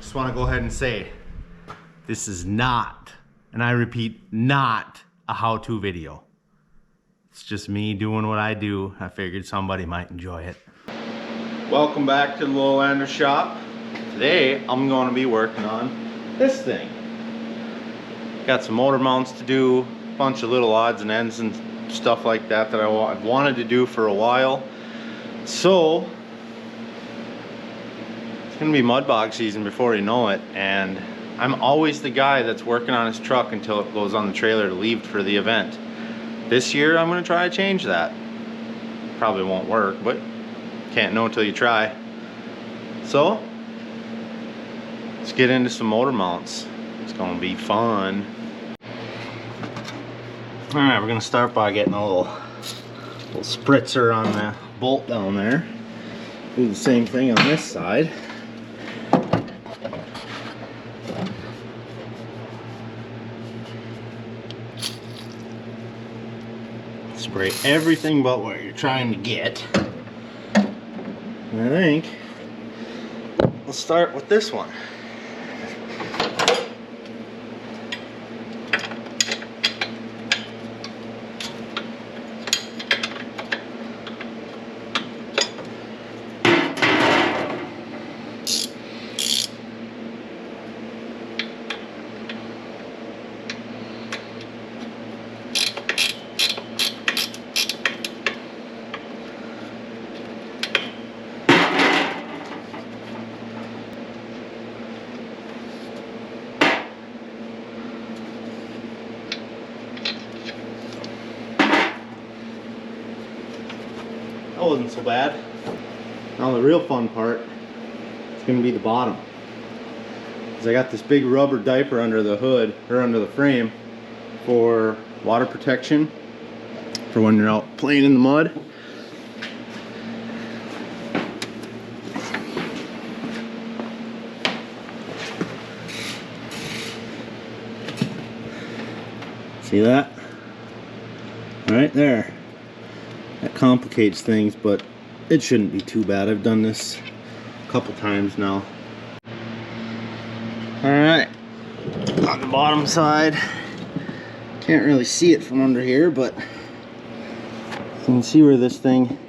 just want to go ahead and say, this is not, and I repeat, not a how-to video. It's just me doing what I do. I figured somebody might enjoy it. Welcome back to the Lowlanders shop. Today, I'm going to be working on this thing. Got some motor mounts to do, a bunch of little odds and ends and stuff like that that I've wanted to do for a while. So, it's going to be mud bog season before you know it, and I'm always the guy that's working on his truck until it goes on the trailer to leave for the event. This year I'm going to try to change that. Probably won't work, but can't know until you try. So let's get into some motor mounts. It's going to be fun. Alright, we're going to start by getting a little spritzer on the bolt down there. Do the same thing on this side. Spray everything but where you're trying to get. And I think we'll start with this one. That wasn't so bad. Now the real fun part is going to be the bottom. Because I got this big rubber diaper under the hood, or under the frame, for water protection, for when you're out playing in the mud. See that? Right there. That complicates things, but it shouldn't be too bad. I've done this a couple times now. Alright, on the bottom side, can't really see it from under here, but you can see where this thing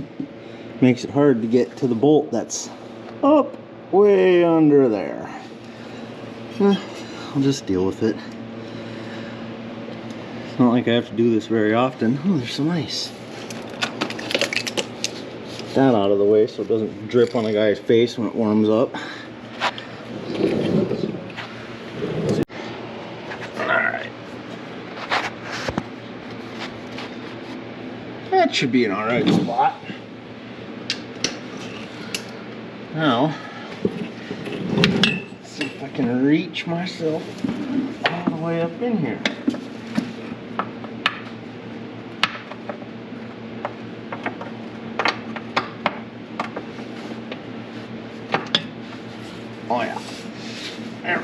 makes it hard to get to the bolt that's up way under there. I'll just deal with it. It's not like I have to do this very often. Oh, there's some ice. That out of the way so it doesn't drip on a guy's face when it warms up. Alright. That should be an alright spot. Now, let's see if I can reach myself all the way up in here. Oh yeah. There.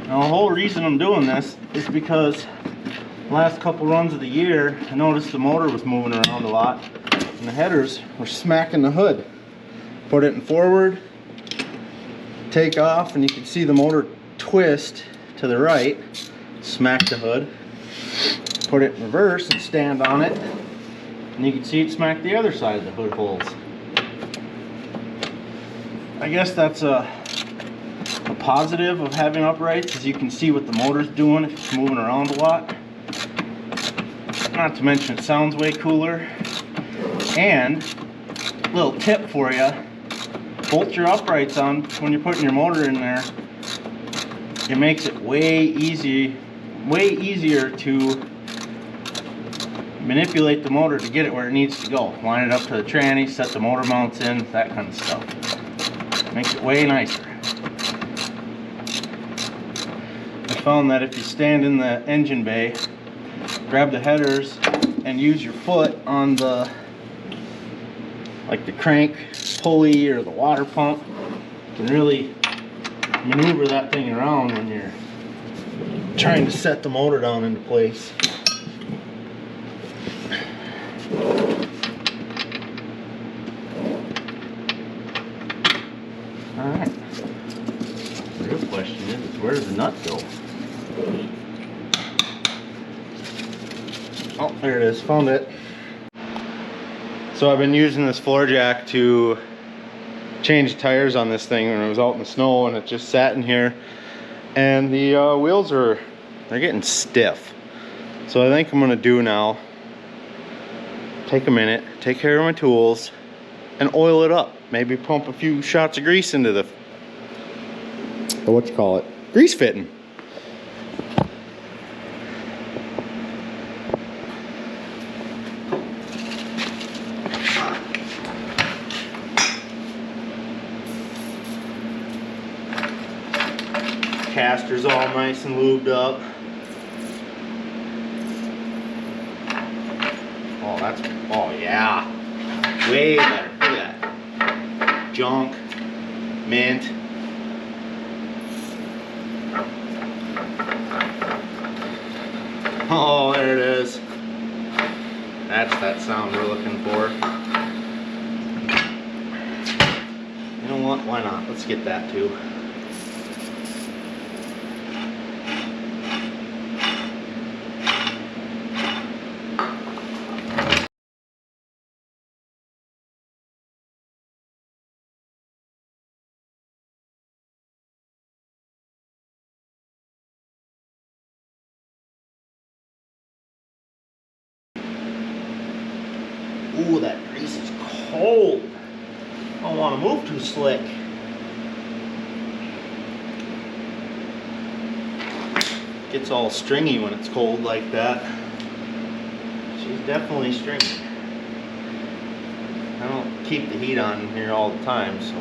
Now the whole reason I'm doing this is because the last couple runs of the year I noticed the motor was moving around a lot and the headers were smacking the hood. Put it in forward, take off, and you can see the motor twist to the right, smack the hood. Put it in reverse and stand on it, and you can see it smack the other side of the hood holes. I guess that's a positive of having uprights, is you can see what the motor's doing if it's moving around a lot. Not to mention it sounds way cooler. And a little tip for you, bolt your uprights on when you're putting your motor in there. It makes it way easier to manipulate the motor to get it where it needs to go. Line it up to the tranny, set the motor mounts in, that kind of stuff. Makes it way nicer. I found that if you stand in the engine bay, grab the headers, and use your foot on the crank pulley or the water pump, you can really maneuver that thing around when you're trying to set the motor down into place. Where does the nut go? Oh, there it is. Found it. So I've been using this floor jack to change tires on this thing when it was out in the snow, and it just sat in here. And the wheels they're getting stiff. So I think I'm gonna do now, take a minute, take care of my tools, and oil it up. Maybe pump a few shots of grease into the grease fitting. Caster's all nice and lubed up. Oh yeah, way better. Look at that. Junk, mint. Oh, there it is. That's that sound we're looking for. You know what? Why not? Let's get that too. Ooh, that grease is cold. I don't want to move too slick. Gets all stringy when it's cold like that. She's definitely stringy. I don't keep the heat on here all the time, so.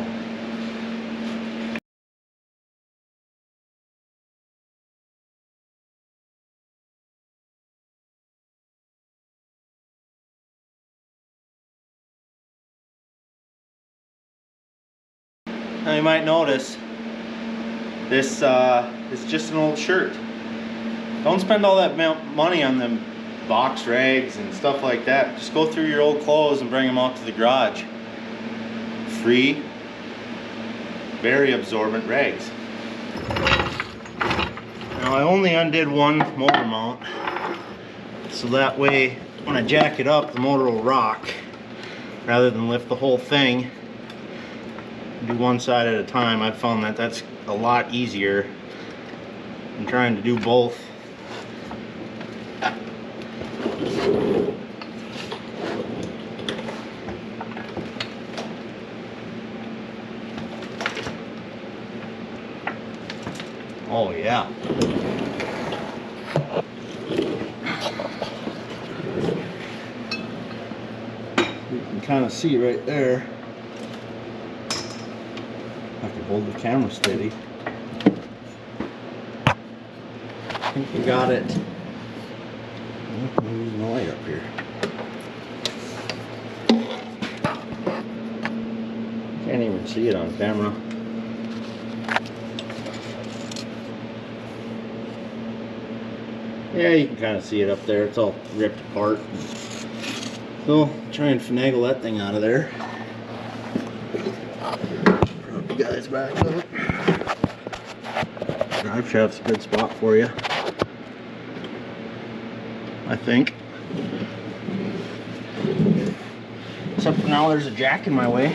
Now you might notice this is just an old shirt. Don't spend all that money on them box rags and stuff like that. Just go through your old clothes and bring them out to the garage. Free, very absorbent rags. Now I only undid one motor mount, so that way when I jack it up the motor will rock rather than lift the whole thing. Do one side at a time. I've found that that's a lot easier than trying to do both. Oh yeah. You can kind of see right there. I have to hold the camera steady. I think we got it. I'm using the light up here. Can't even see it on camera. Yeah, you can kind of see it up there. It's all ripped apart. So, try and finagle that thing out of there. Prop you guys back up. Drive shaft's a good spot for you, I think. Except for now there's a jack in my way.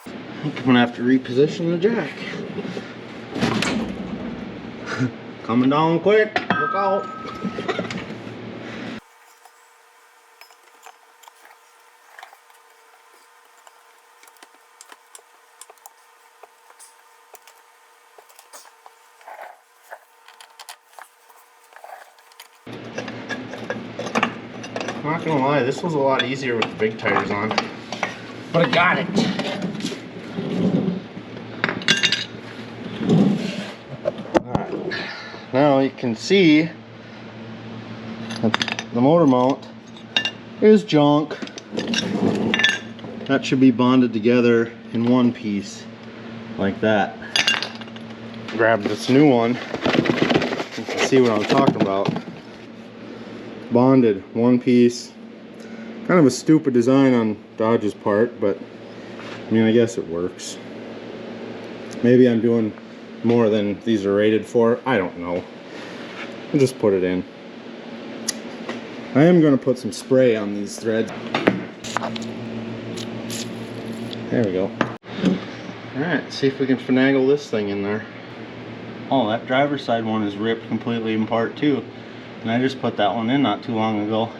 I think I'm gonna have to reposition the jack. Coming down quick, look out. I'm not gonna lie, this was a lot easier with the big tires on, but I got it. Now you can see that the motor mount is junk. That should be bonded together in one piece like that. grabbed this new one. You can see what I'm talking about. Bonded, one piece. Kind of a stupid design on Dodge's part, but I mean, I guess it works. Maybe I'm doing more than these are rated for. I don't know. I'll just put it in. I am going to put some spray on these threads. There we go. Alright, see if we can finagle this thing in there. Oh, that driver's side one is ripped completely apart too. And I just put that one in not too long ago.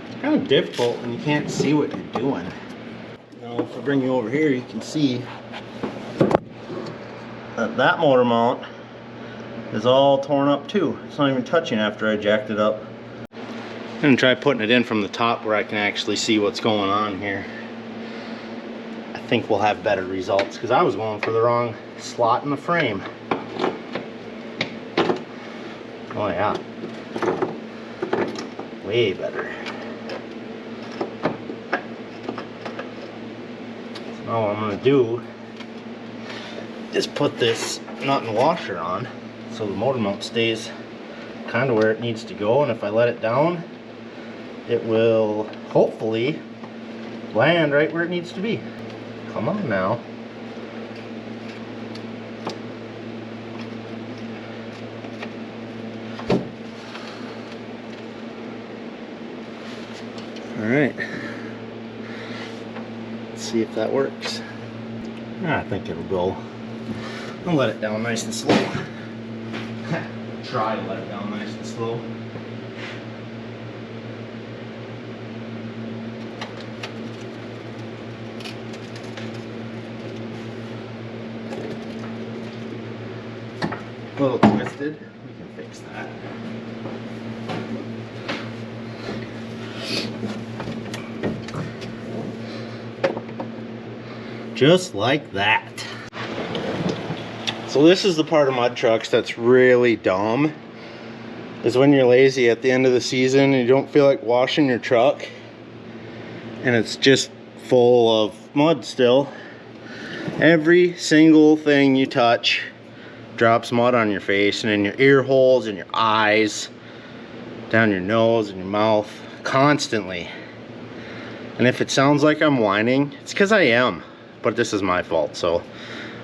It's kind of difficult when you can't see what you're doing. Now, if I bring you over here, you can see that that motor mount is all torn up too. It's not even touching after I jacked it up. I'm gonna try putting it in from the top where I can actually see what's going on here. I think we'll have better results because I was going for the wrong slot in the frame. Oh yeah, way better. So now what I'm gonna do is put this nut and washer on so the motor mount stays kind of where it needs to go, and if I let it down, it will hopefully land right where it needs to be. Come on now. Alright. Let's see if that works. I think it'll go. I'll let it down nice and slow. Try to let it down nice and slow. A little twisted, we can fix that. Just like that. So this is the part of mud trucks that's really dumb, is when you're lazy at the end of the season and you don't feel like washing your truck and it's just full of mud still. Every single thing you touch drops mud on your face and in your ear holes and your eyes, down your nose and your mouth, constantly. And if it sounds like I'm whining, it's because I am, but this is my fault. So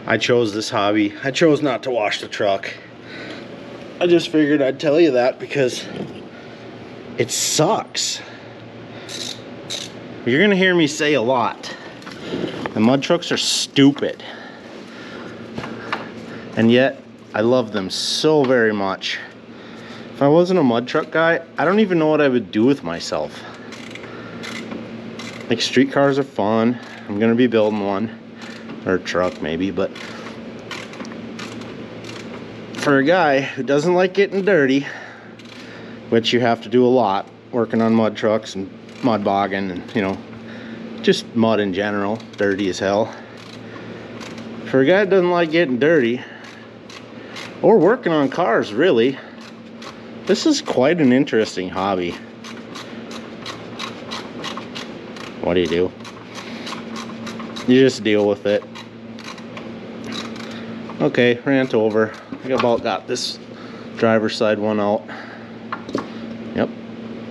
I chose this hobby. I chose not to wash the truck. I just figured I'd tell you that because it sucks. You're gonna hear me say a lot, the mud trucks are stupid, and yet I love them so very much. If I wasn't a mud truck guy, I don't even know what I would do with myself. Like, street cars are fun. I'm gonna be building one, or a truck maybe, but for a guy who doesn't like getting dirty, which you have to do a lot working on mud trucks and mud bogging and, you know, just mud in general, dirty as hell. For a guy that doesn't like getting dirty or working on cars, really, this is quite an interesting hobby. What do? You just deal with it. Okay, rant over. I about got this driver's side one out. Yep,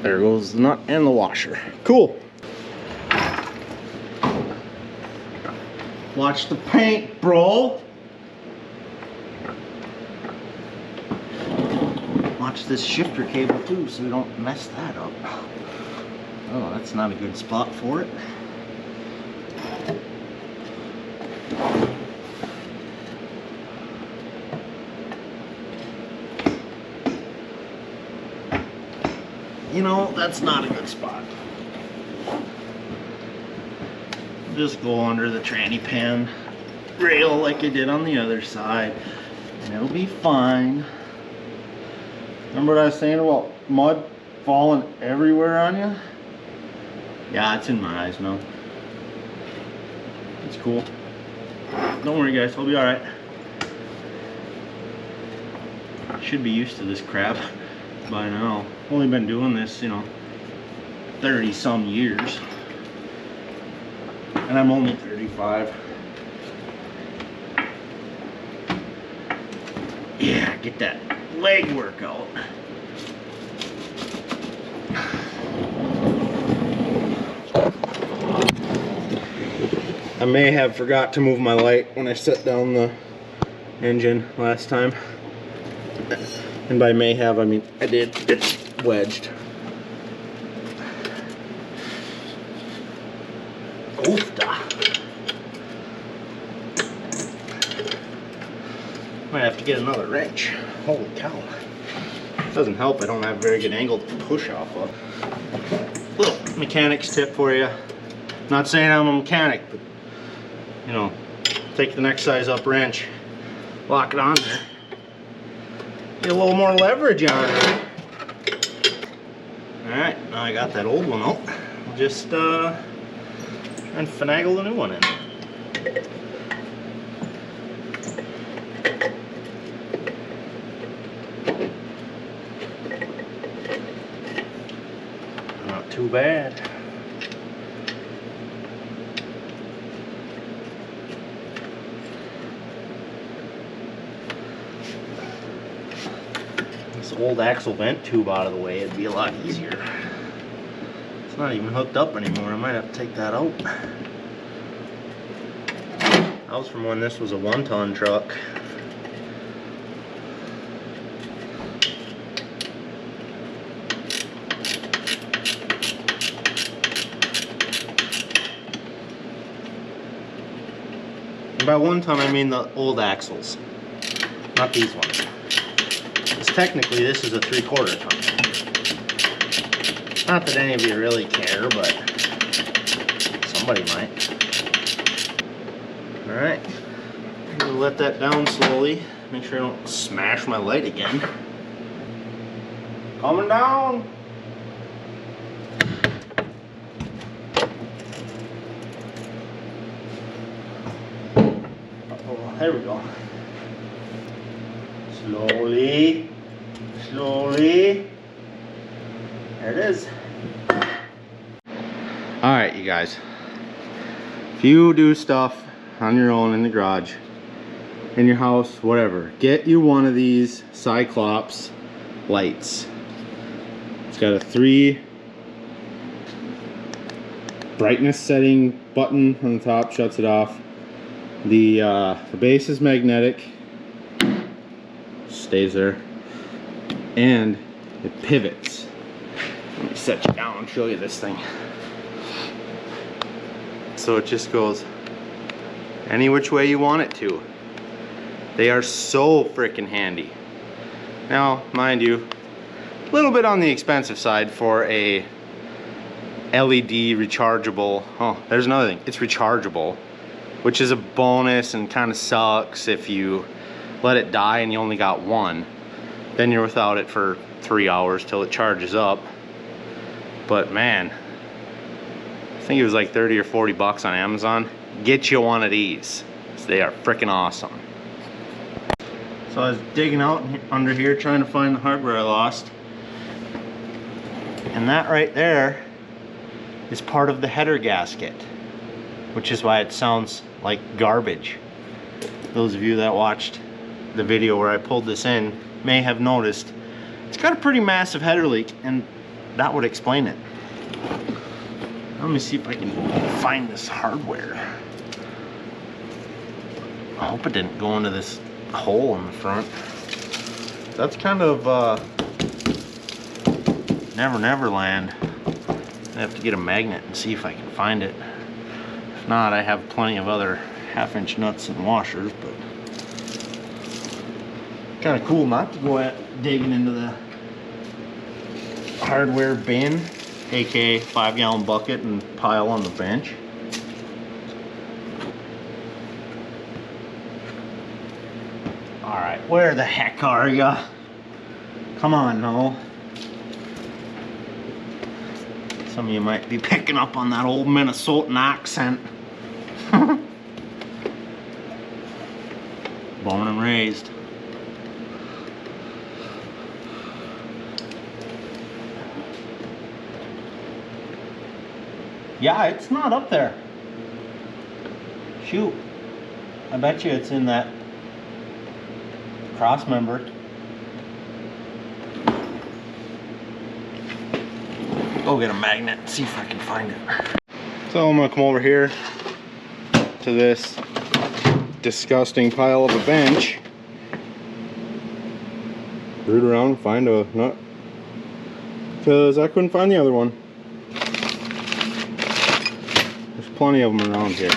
there goes the nut and the washer. Cool. Watch the paint, bro. Watch this shifter cable too, so we don't mess that up. Oh, that's not a good spot for it. You know, that's not a good spot. Just go under the tranny pan rail like I did on the other side, and it'll be fine. Remember what I was saying about mud falling everywhere on you? Yeah, it's in my eyes now. It's cool. Don't worry guys, I'll be alright. Should be used to this crap by now. Only been doing this, you know, 30 some years. And I'm only 35. Yeah, get that leg workout. I may have forgot to move my light when I set down the engine last time. And by may have, I mean I did. It's wedged. Oofda. Might have to get another wrench. Holy cow. Doesn't help, I don't have a very good angle to push off of. Little mechanic's tip for you. Not saying I'm a mechanic, but you know, take the next size up wrench, lock it on there, get a little more leverage on it. Alright, now I got that old one out. I'll just try and finagle the new one in. Not too bad. This old axle vent tube out of the way, it'd be a lot easier. It's not even hooked up anymore. I might have to take that out. That was from when this was a 1-ton truck. And by 1 ton I mean the old axles, not these ones. Because technically this is a 3/4 ton. Not that any of you really care, but somebody might. Alright, I'm going to let that down slowly. Make sure I don't smash my light again. Coming down! There we go. Slowly, slowly. There it is. Alright, you guys. If you do stuff on your own in the garage, in your house, whatever, get you one of these Cyclops lights. It's got a 3 brightness setting button on the top, shuts it off. The base is magnetic, stays there, and it pivots. Let me set you down and show you this thing. So it just goes any which way you want it to. They are so freaking handy. Now, mind you, a little bit on the expensive side for a LED rechargeable. Oh, there's another thing, it's rechargeable, which is a bonus and kind of sucks if you let it die and you only got one. Then you're without it for 3 hours till it charges up. But man, I think it was like 30 or 40 bucks on Amazon. Get you one of these. They are freaking awesome. So I was digging out under here trying to find the hardware I lost. And that right there is part of the header gasket, which is why it sounds like garbage. Those of you that watched the video where I pulled this in may have noticed it's got a pretty massive header leak, and that would explain it. Let me see if I can find this hardware. I hope it didn't go into this hole in the front. That's kind of Never Land. I have to get a magnet and see if I can find it. If not, I have plenty of other 1/2-inch nuts and washers, but kind of cool not to go at digging into the hardware bin, aka 5-gallon bucket, and pile on the bench. Alright, where the heck are ya? Come on now. Some of you might be picking up on that old Minnesotan accent. Born and raised. Yeah, it's not up there. Shoot. I bet you it's in that cross member. Go get a magnet and see if I can find it. So I'm gonna come over here to this disgusting pile of a bench. Root around and find a nut. Because I couldn't find the other one. There's plenty of them around here.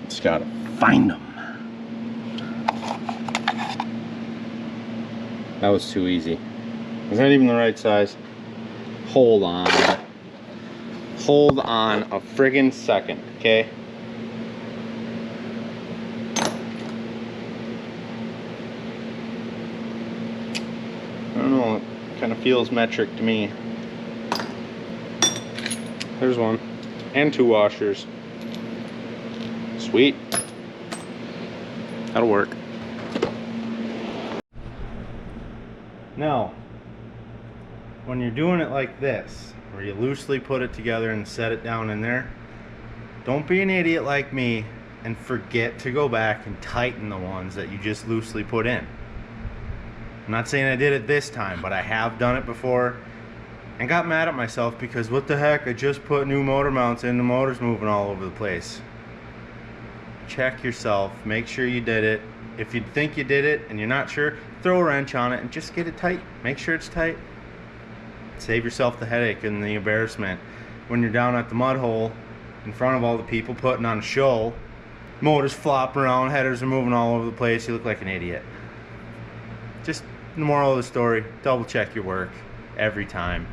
Just gotta find them. That was too easy. Is that even the right size? Hold on. Hold on a friggin' second, okay? I don't know, it kind of feels metric to me. There's one. And 2 washers. Sweet. That'll work. Now, when you're doing it like this, where you loosely put it together and set it down in there, don't be an idiot like me and forget to go back and tighten the ones that you just loosely put in. I'm not saying I did it this time, but I have done it before and got mad at myself because what the heck, I just put new motor mounts in, the motor's moving all over the place. Check yourself, make sure you did it. If you think you did it and you're not sure, throw a wrench on it and just get it tight. Make sure it's tight. Save yourself the headache and the embarrassment when you're down at the mud hole in front of all the people putting on a show. Motors flopping around, headers are moving all over the place, you look like an idiot. Just the moral of the story, double check your work every time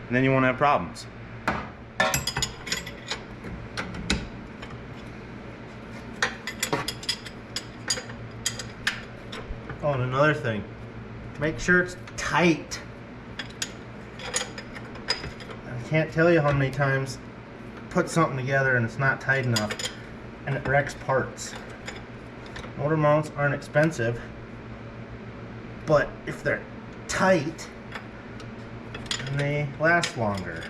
and then you won't have problems. Oh, and another thing, make sure it's tight. I can't tell you how many times I put something together and it's not tight enough and it wrecks parts. Motor mounts aren't expensive, but if they're tight, then they last longer.